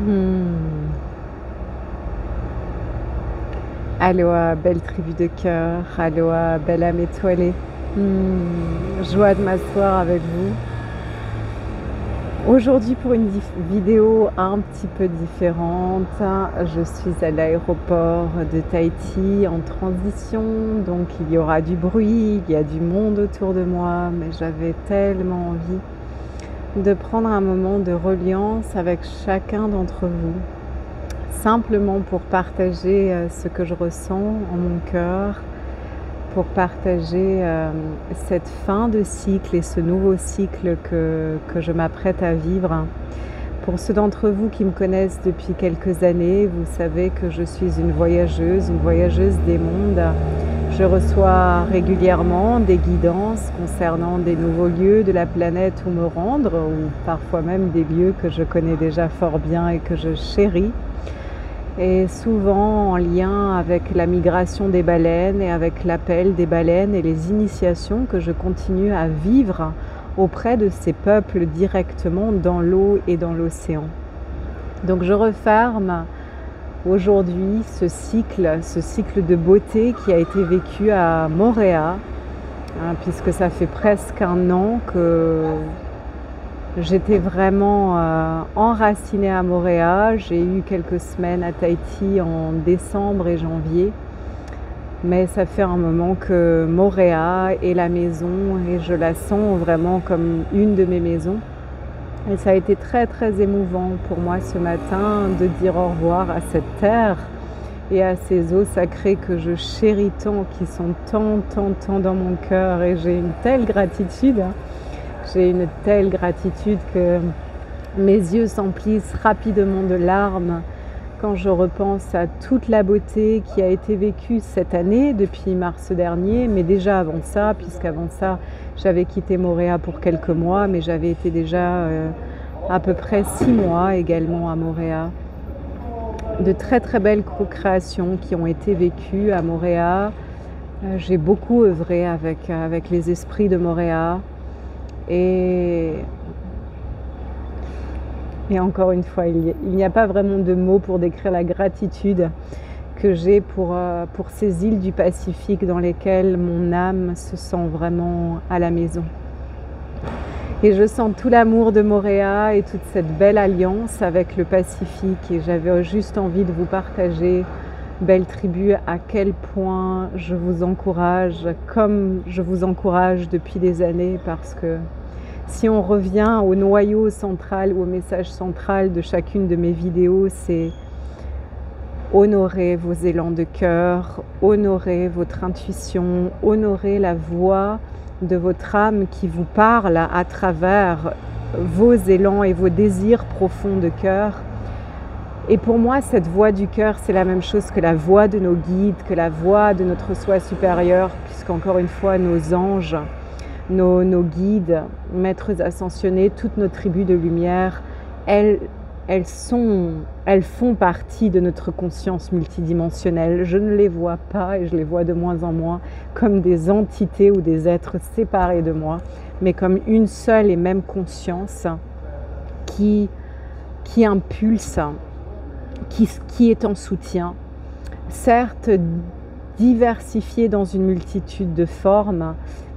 Hmm. Aloha, belle tribu de cœur, aloha, belle âme étoilée. Joie de m'asseoir avec vous. Aujourd'hui pour une vidéo un petit peu différente, je suis à l'aéroport de Tahiti en transition, donc il y aura du bruit, il y a du monde autour de moi, mais j'avais tellement envie de prendre un moment de reliance avec chacun d'entre vous. Simplement pour partager ce que je ressens en mon cœur, pour partager cette fin de cycle et ce nouveau cycle que je m'apprête à vivre. Pour ceux d'entre vous qui me connaissent depuis quelques années, vous savez que je suis une voyageuse des mondes. Je reçois régulièrement des guidances concernant des nouveaux lieux de la planète où me rendre, ou parfois même des lieux que je connais déjà fort bien et que je chéris. Et souvent en lien avec la migration des baleines et avec l'appel des baleines et les initiations que je continue à vivre auprès de ces peuples directement dans l'eau et dans l'océan. Donc je referme aujourd'hui ce cycle de beauté qui a été vécu à Moorea, puisque ça fait presque un an que j'étais vraiment enracinée à Moorea. J'ai eu quelques semaines à Tahiti en décembre et janvier. Mais ça fait un moment que Moorea est la maison et je la sens vraiment comme une de mes maisons. Et ça a été très très émouvant pour moi ce matin de dire au revoir à cette terre et à ces eaux sacrées que je chéris tant, qui sont tant dans mon cœur. Et j'ai une telle gratitude. J'ai une telle gratitude que mes yeux s'emplissent rapidement de larmes quand je repense à toute la beauté qui a été vécue cette année depuis mars dernier, mais déjà avant ça, puisqu'avant ça, j'avais quitté Moorea pour quelques mois, mais j'avais été déjà à peu près 6 mois également à Moorea. De très très belles co-créations qui ont été vécues à Moorea. J'ai beaucoup œuvré avec les esprits de Moorea. Et encore une fois, il n'y a pas vraiment de mots pour décrire la gratitude que j'ai pour ces îles du Pacifique dans lesquelles mon âme se sent vraiment à la maison. Et je sens tout l'amour de Moorea et toute cette belle alliance avec le Pacifique. Et j'avais juste envie de vous partager, belle tribu, à quel point je vous encourage, comme je vous encourage depuis des années, parce que si on revient au noyau central ou au message central de chacune de mes vidéos, c'est honorer vos élans de cœur, honorer votre intuition, honorer la voix de votre âme qui vous parle à travers vos élans et vos désirs profonds de cœur. Et pour moi, cette voix du cœur, c'est la même chose que la voix de nos guides, que la voix de notre soi supérieur, puisqu'encore une fois, nos anges, nos guides, maîtres ascensionnés, toutes nos tribus de lumière, elles font partie de notre conscience multidimensionnelle. Je ne les vois pas et je les vois de moins en moins comme des entités ou des êtres séparés de moi, mais comme une seule et même conscience qui impulse, qui est en soutien, certes diversifiée dans une multitude de formes,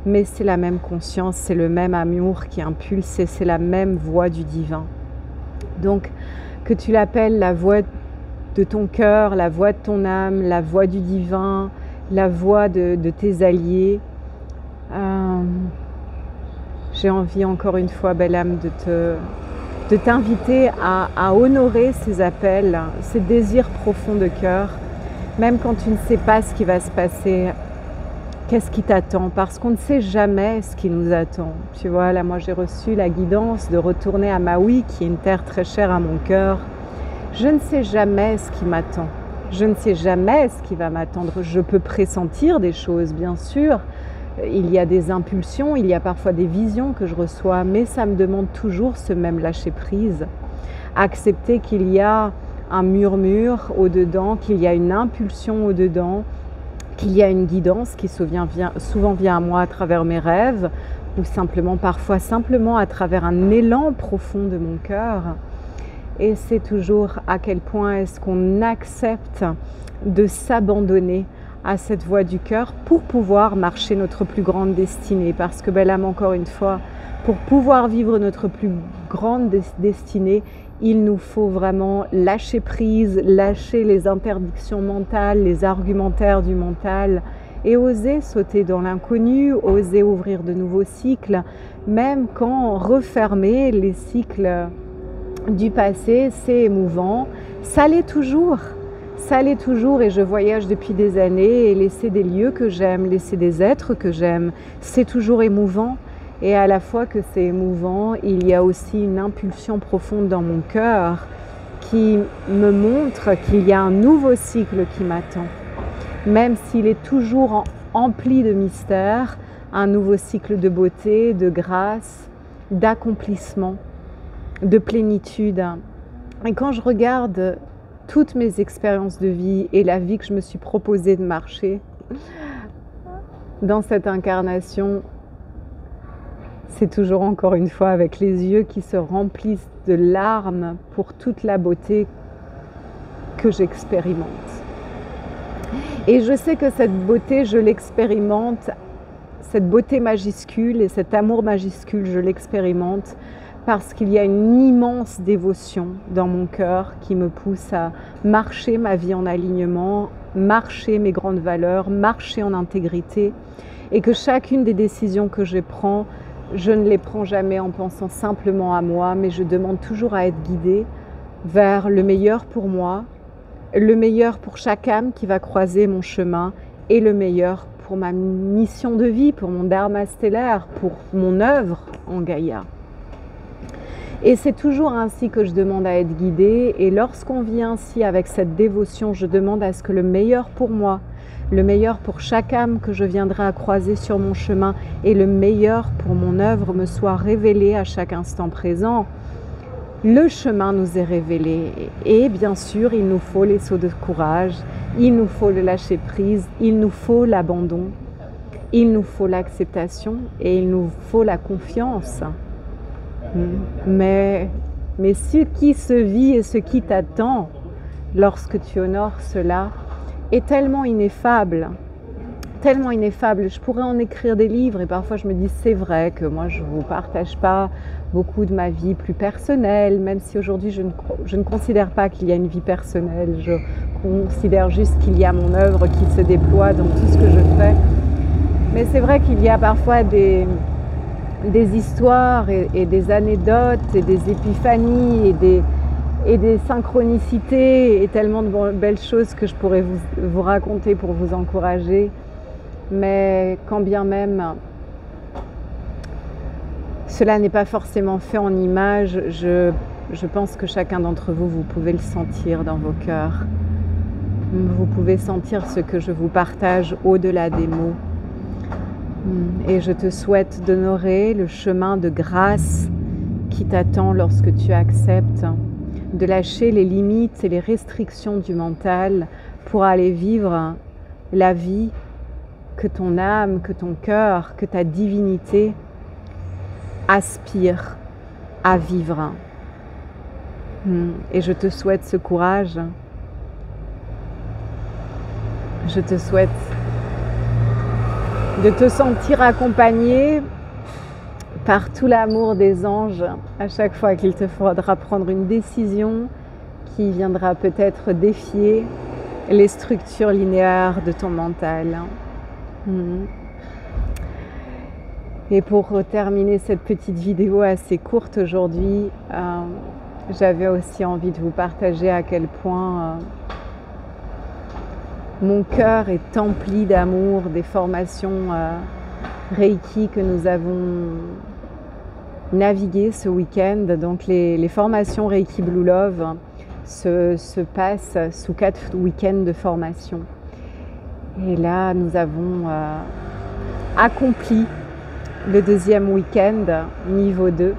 mais c'est la même conscience, c'est le même amour qui impulse et c'est la même voix du divin. Donc, que tu l'appelles la voix de ton cœur, la voix de ton âme, la voix du divin, la voix de tes alliés, j'ai envie encore une fois, belle âme, de t'inviter à honorer ces appels, ces désirs profonds de cœur, même quand tu ne sais pas ce qui va se passer. Qu'est-ce qui t'attend? Parce qu'on ne sait jamais ce qui nous attend. Tu vois, là, moi, j'ai reçu la guidance de retourner à Maui, qui est une terre très chère à mon cœur. Je ne sais jamais ce qui m'attend. Je ne sais jamais ce qui va m'attendre. Je peux pressentir des choses, bien sûr. Il y a des impulsions, il y a parfois des visions que je reçois, mais ça me demande toujours ce même lâcher-prise. Accepter qu'il y a un murmure au-dedans, qu'il y a une impulsion au-dedans, qu'il y a une guidance qui souvent vient à moi à travers mes rêves ou parfois simplement à travers un élan profond de mon cœur. Et c'est toujours à quel point est-ce qu'on accepte de s'abandonner à cette voie du cœur pour pouvoir marcher notre plus grande destinée. Parce que, belle âme, encore une fois, pour pouvoir vivre notre plus grande destinée, il nous faut vraiment lâcher prise, lâcher les interdictions mentales, les argumentaires du mental et oser sauter dans l'inconnu, oser ouvrir de nouveaux cycles, même quand refermer les cycles du passé, c'est émouvant. Ça l'est toujours. Ça l'est toujours et je voyage depuis des années et laisser des lieux que j'aime, laisser des êtres que j'aime, c'est toujours émouvant. Et à la fois que c'est émouvant, il y a aussi une impulsion profonde dans mon cœur qui me montre qu'il y a un nouveau cycle qui m'attend. Même s'il est toujours empli de mystère, un nouveau cycle de beauté, de grâce, d'accomplissement, de plénitude. Et quand je regarde toutes mes expériences de vie et la vie que je me suis proposée de marcher dans cette incarnation, c'est toujours encore une fois avec les yeux qui se remplissent de larmes pour toute la beauté que j'expérimente. Et je sais que cette beauté, je l'expérimente, cette beauté majuscule et cet amour majuscule, je l'expérimente parce qu'il y a une immense dévotion dans mon cœur qui me pousse à marcher ma vie en alignement, marcher mes grandes valeurs, marcher en intégrité et que chacune des décisions que je prends, je ne les prends jamais en pensant simplement à moi, mais je demande toujours à être guidée vers le meilleur pour moi, le meilleur pour chaque âme qui va croiser mon chemin et le meilleur pour ma mission de vie, pour mon dharma stellaire, pour mon œuvre en Gaïa. Et c'est toujours ainsi que je demande à être guidée et lorsqu'on vit ainsi avec cette dévotion, je demande à ce que le meilleur pour moi, le meilleur pour chaque âme que je viendrai à croiser sur mon chemin et le meilleur pour mon œuvre me soit révélé à chaque instant présent. Le chemin nous est révélé et bien sûr, il nous faut les sauts de courage, il nous faut le lâcher prise, il nous faut l'abandon, il nous faut l'acceptation et il nous faut la confiance. Mais ce qui se vit et ce qui t'attend lorsque tu honores cela est tellement ineffable, tellement ineffable. Je pourrais en écrire des livres et parfois je me dis c'est vrai que moi je ne vous partage pas beaucoup de ma vie plus personnelle, même si aujourd'hui je ne considère pas qu'il y a une vie personnelle, je considère juste qu'il y a mon œuvre qui se déploie dans tout ce que je fais. Mais c'est vrai qu'il y a parfois des histoires et des anecdotes et des épiphanies et des synchronicités et tellement de belles choses que je pourrais vous raconter pour vous encourager. Mais quand bien même cela n'est pas forcément fait en images, je pense que chacun d'entre vous, vous pouvez le sentir dans vos cœurs. Vous pouvez sentir ce que je vous partage au-delà des mots. Et je te souhaite d'honorer le chemin de grâce qui t'attend lorsque tu acceptes de lâcher les limites et les restrictions du mental pour aller vivre la vie que ton âme, que ton cœur, que ta divinité aspire à vivre. Et je te souhaite ce courage. Je te souhaite de te sentir accompagné par tout l'amour des anges à chaque fois qu'il te faudra prendre une décision qui viendra peut-être défier les structures linéaires de ton mental. Et pour terminer cette petite vidéo assez courte aujourd'hui, j'avais aussi envie de vous partager à quel point mon cœur est empli d'amour des formations Reiki que nous avons naviguées ce week-end. Donc les formations Reiki Blue Love se passent sous 4 week-ends de formation. Et là, nous avons accompli le 2e week-end, niveau 2,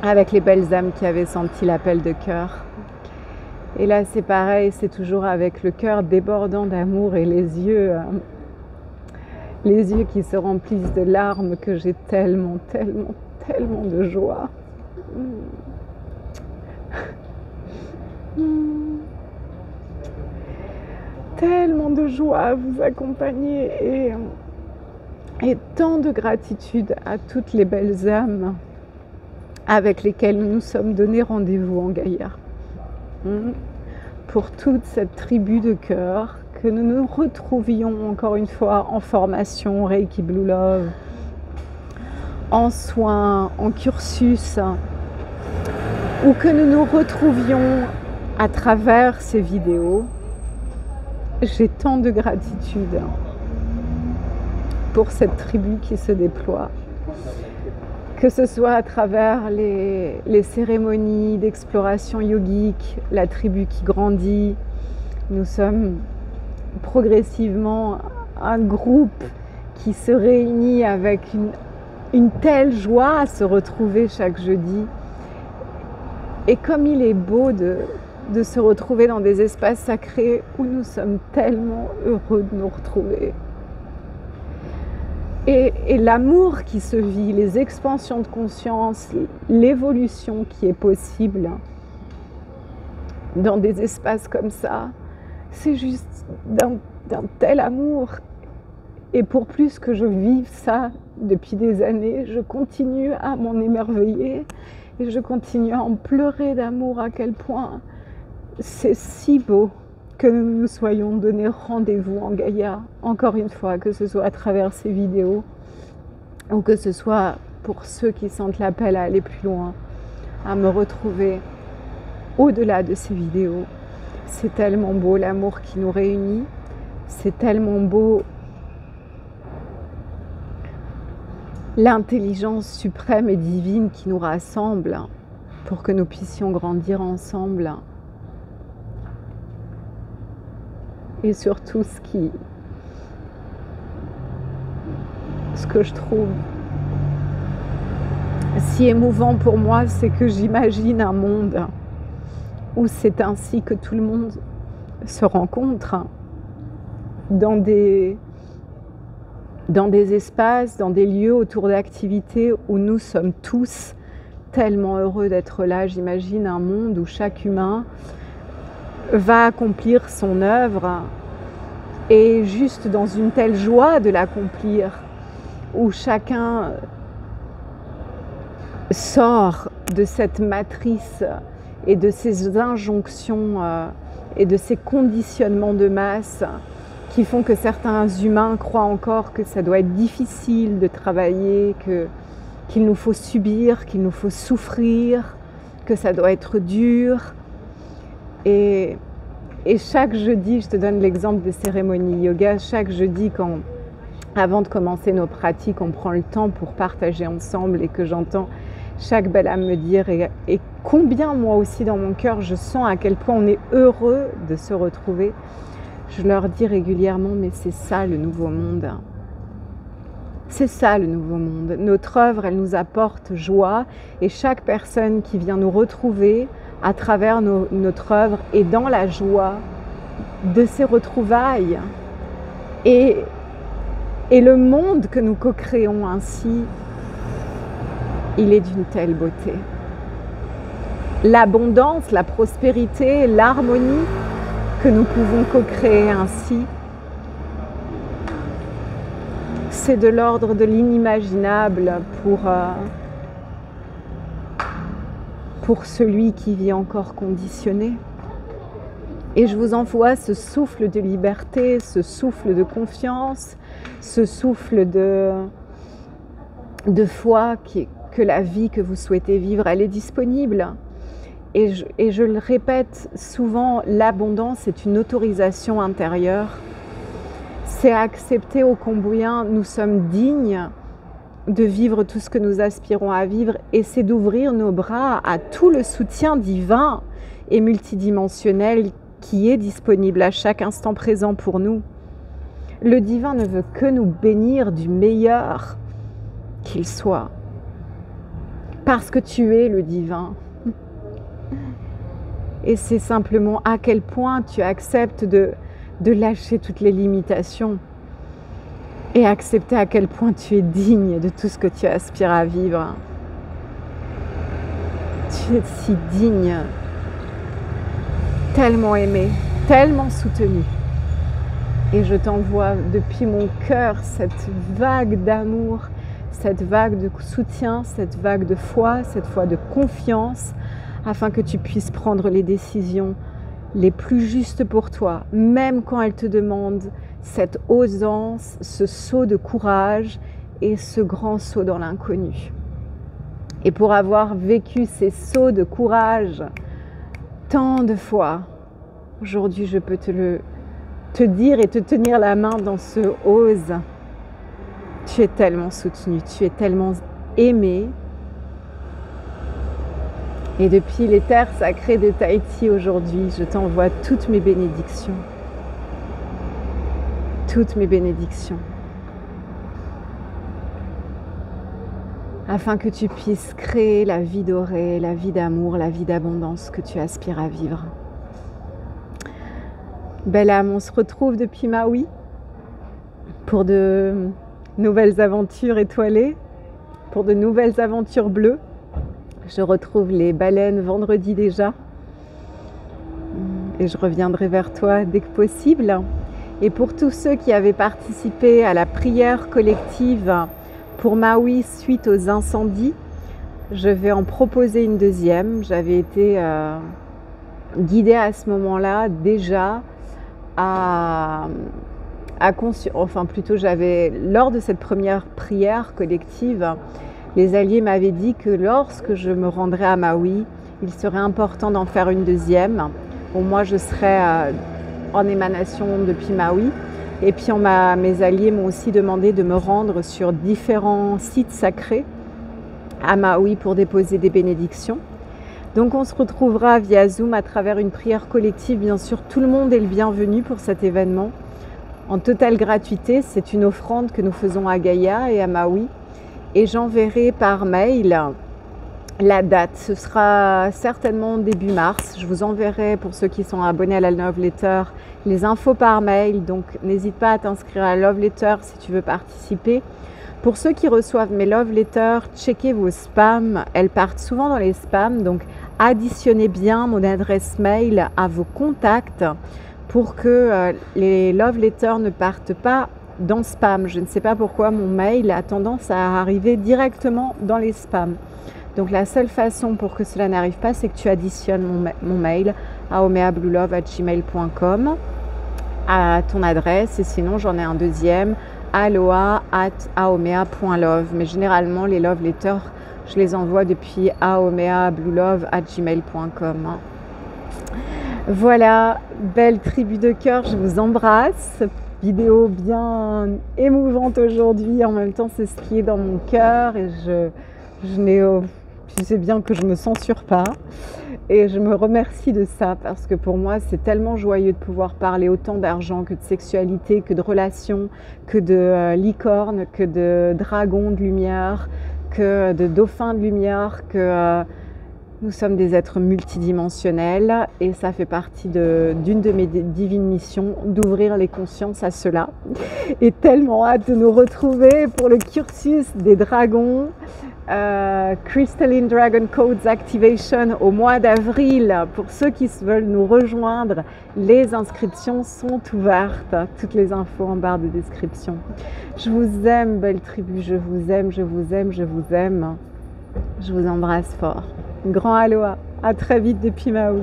avec les belles âmes qui avaient senti l'appel de cœur. Et là, c'est pareil, c'est toujours avec le cœur débordant d'amour et les yeux qui se remplissent de larmes que j'ai tellement de joie. Hmm. Tellement de joie à vous accompagner et tant de gratitude à toutes les belles âmes avec lesquelles nous nous sommes donné rendez-vous en Gaïa. Pour toute cette tribu de cœur, que nous nous retrouvions encore une fois en formation Reiki Blue Love, en soins, en cursus, ou que nous nous retrouvions à travers ces vidéos. J'ai tant de gratitude pour cette tribu qui se déploie, que ce soit à travers les cérémonies d'exploration yogique, la tribu qui grandit. Nous sommes progressivement un groupe qui se réunit avec une telle joie à se retrouver chaque jeudi. Et comme il est beau de se retrouver dans des espaces sacrés où nous sommes tellement heureux de nous retrouver. Et l'amour qui se vit, les expansions de conscience, l'évolution qui est possible dans des espaces comme ça, c'est juste d'un tel amour. Et pour plus que je vive ça depuis des années, je continue à m'en émerveiller et je continue à en pleurer d'amour, à quel point c'est si beau que nous nous soyons donné rendez-vous en Gaïa, encore une fois, que ce soit à travers ces vidéos ou que ce soit pour ceux qui sentent l'appel à aller plus loin, à me retrouver au-delà de ces vidéos. C'est tellement beau l'amour qui nous réunit, c'est tellement beau l'intelligence suprême et divine qui nous rassemble pour que nous puissions grandir ensemble. Et surtout, ce que je trouve si émouvant pour moi, c'est que j'imagine un monde où c'est ainsi que tout le monde se rencontre dans des espaces, dans des lieux autour d'activités où nous sommes tous tellement heureux d'être là. J'imagine un monde où chaque humain va accomplir son œuvre et juste dans une telle joie de l'accomplir, où chacun sort de cette matrice et de ces injonctions et de ces conditionnements de masse qui font que certains humains croient encore que ça doit être difficile de travailler, qu'il nous faut subir, qu'il nous faut souffrir, que ça doit être dur. Et chaque jeudi, je te donne l'exemple des cérémonies yoga, chaque jeudi, avant de commencer nos pratiques, on prend le temps pour partager ensemble et que j'entends chaque belle âme me dire et combien moi aussi dans mon cœur je sens à quel point on est heureux de se retrouver. Je leur dis régulièrement, mais c'est ça le nouveau monde. C'est ça le nouveau monde. Notre œuvre, elle nous apporte joie et chaque personne qui vient nous retrouver à travers notre œuvre est dans la joie de ces retrouvailles. Et le monde que nous co-créons ainsi, il est d'une telle beauté. L'abondance, la prospérité, l'harmonie que nous pouvons co-créer ainsi, c'est de l'ordre de l'inimaginable pour celui qui vit encore conditionné. Et je vous envoie ce souffle de liberté, ce souffle de confiance, ce souffle de foi que la vie que vous souhaitez vivre, elle est disponible. Et je le répète souvent, l'abondance est une autorisation intérieure. C'est accepter ô combien nous sommes dignes de vivre tout ce que nous aspirons à vivre et c'est d'ouvrir nos bras à tout le soutien divin et multidimensionnel qui est disponible à chaque instant présent pour nous. Le divin ne veut que nous bénir du meilleur qu'il soit. Parce que tu es le divin. Et c'est simplement à quel point tu acceptes de lâcher toutes les limitations et accepter à quel point tu es digne de tout ce que tu aspires à vivre. Tu es si digne tellement aimé, tellement soutenu. Et je t'envoie depuis mon cœur cette vague d'amour, cette vague de soutien, cette vague de foi, cette foi de confiance, afin que tu puisses prendre les décisions les plus justes pour toi, même quand elles te demandent cette osance, ce saut de courage et ce grand saut dans l'inconnu. Et pour avoir vécu ces sauts de courage tant de fois, aujourd'hui je peux te dire et te tenir la main dans ce ose. Tu es tellement soutenu, tu es tellement aimé. Et depuis les terres sacrées de Tahiti aujourd'hui, je t'envoie toutes mes bénédictions. Toutes mes bénédictions. Afin que tu puisses créer la vie dorée, la vie d'amour, la vie d'abondance que tu aspires à vivre. Belle âme, on se retrouve depuis Maui pour de nouvelles aventures étoilées, pour de nouvelles aventures bleues. Je retrouve les baleines vendredi déjà et je reviendrai vers toi dès que possible. Et pour tous ceux qui avaient participé à la prière collective pour Maui suite aux incendies, je vais en proposer une deuxième. J'avais été guidée à ce moment-là déjà lors de cette première prière collective, les alliés m'avaient dit que lorsque je me rendrais à Maui, il serait important d'en faire une deuxième. Bon, moi, je serais en émanation depuis Maui. Et puis, mes alliés m'ont aussi demandé de me rendre sur différents sites sacrés à Maui pour déposer des bénédictions. Donc, on se retrouvera via Zoom à travers une prière collective. Bien sûr, tout le monde est le bienvenu pour cet événement. En totale gratuité, c'est une offrande que nous faisons à Gaïa et à Maui. Et j'enverrai par mail la date. Ce sera certainement début mars. Je vous enverrai, pour ceux qui sont abonnés à la Love Letter, les infos par mail. Donc, n'hésite pas à t'inscrire à la Love Letter si tu veux participer. Pour ceux qui reçoivent mes Love Letters, checkez vos spams. Elles partent souvent dans les spams. Donc, additionnez bien mon adresse mail à vos contacts pour que les Love Letters ne partent pas dans spam. Je ne sais pas pourquoi mon mail a tendance à arriver directement dans les spams. Donc la seule façon pour que cela n'arrive pas, c'est que tu additionnes mon mail aomeabluelove@gmail.com à ton adresse. Et sinon, j'en ai un deuxième, aloha@aomea.love. Mais généralement, les love letters, je les envoie depuis aomeabluelove@gmail.com. Voilà, belle tribu de cœur, je vous embrasse. Vidéo bien émouvante aujourd'hui, en même temps c'est ce qui est dans mon cœur et tu sais bien que je ne me censure pas et je me remercie de ça parce que pour moi c'est tellement joyeux de pouvoir parler autant d'argent que de sexualité, que de relations, que de licorne, que de dragon de lumière, que de dauphin de lumière, que nous sommes des êtres multidimensionnels et ça fait partie d'une de mes divines missions, d'ouvrir les consciences à cela. Et tellement hâte de nous retrouver pour le cursus des dragons, Crystalline Dragon Codes Activation au mois d'avril. Pour ceux qui veulent nous rejoindre, les inscriptions sont ouvertes. Toutes les infos en barre de description. Je vous aime, belle tribu, je vous aime, je vous aime, je vous aime. Je vous embrasse fort. Grand aloha, à très vite depuis Maui.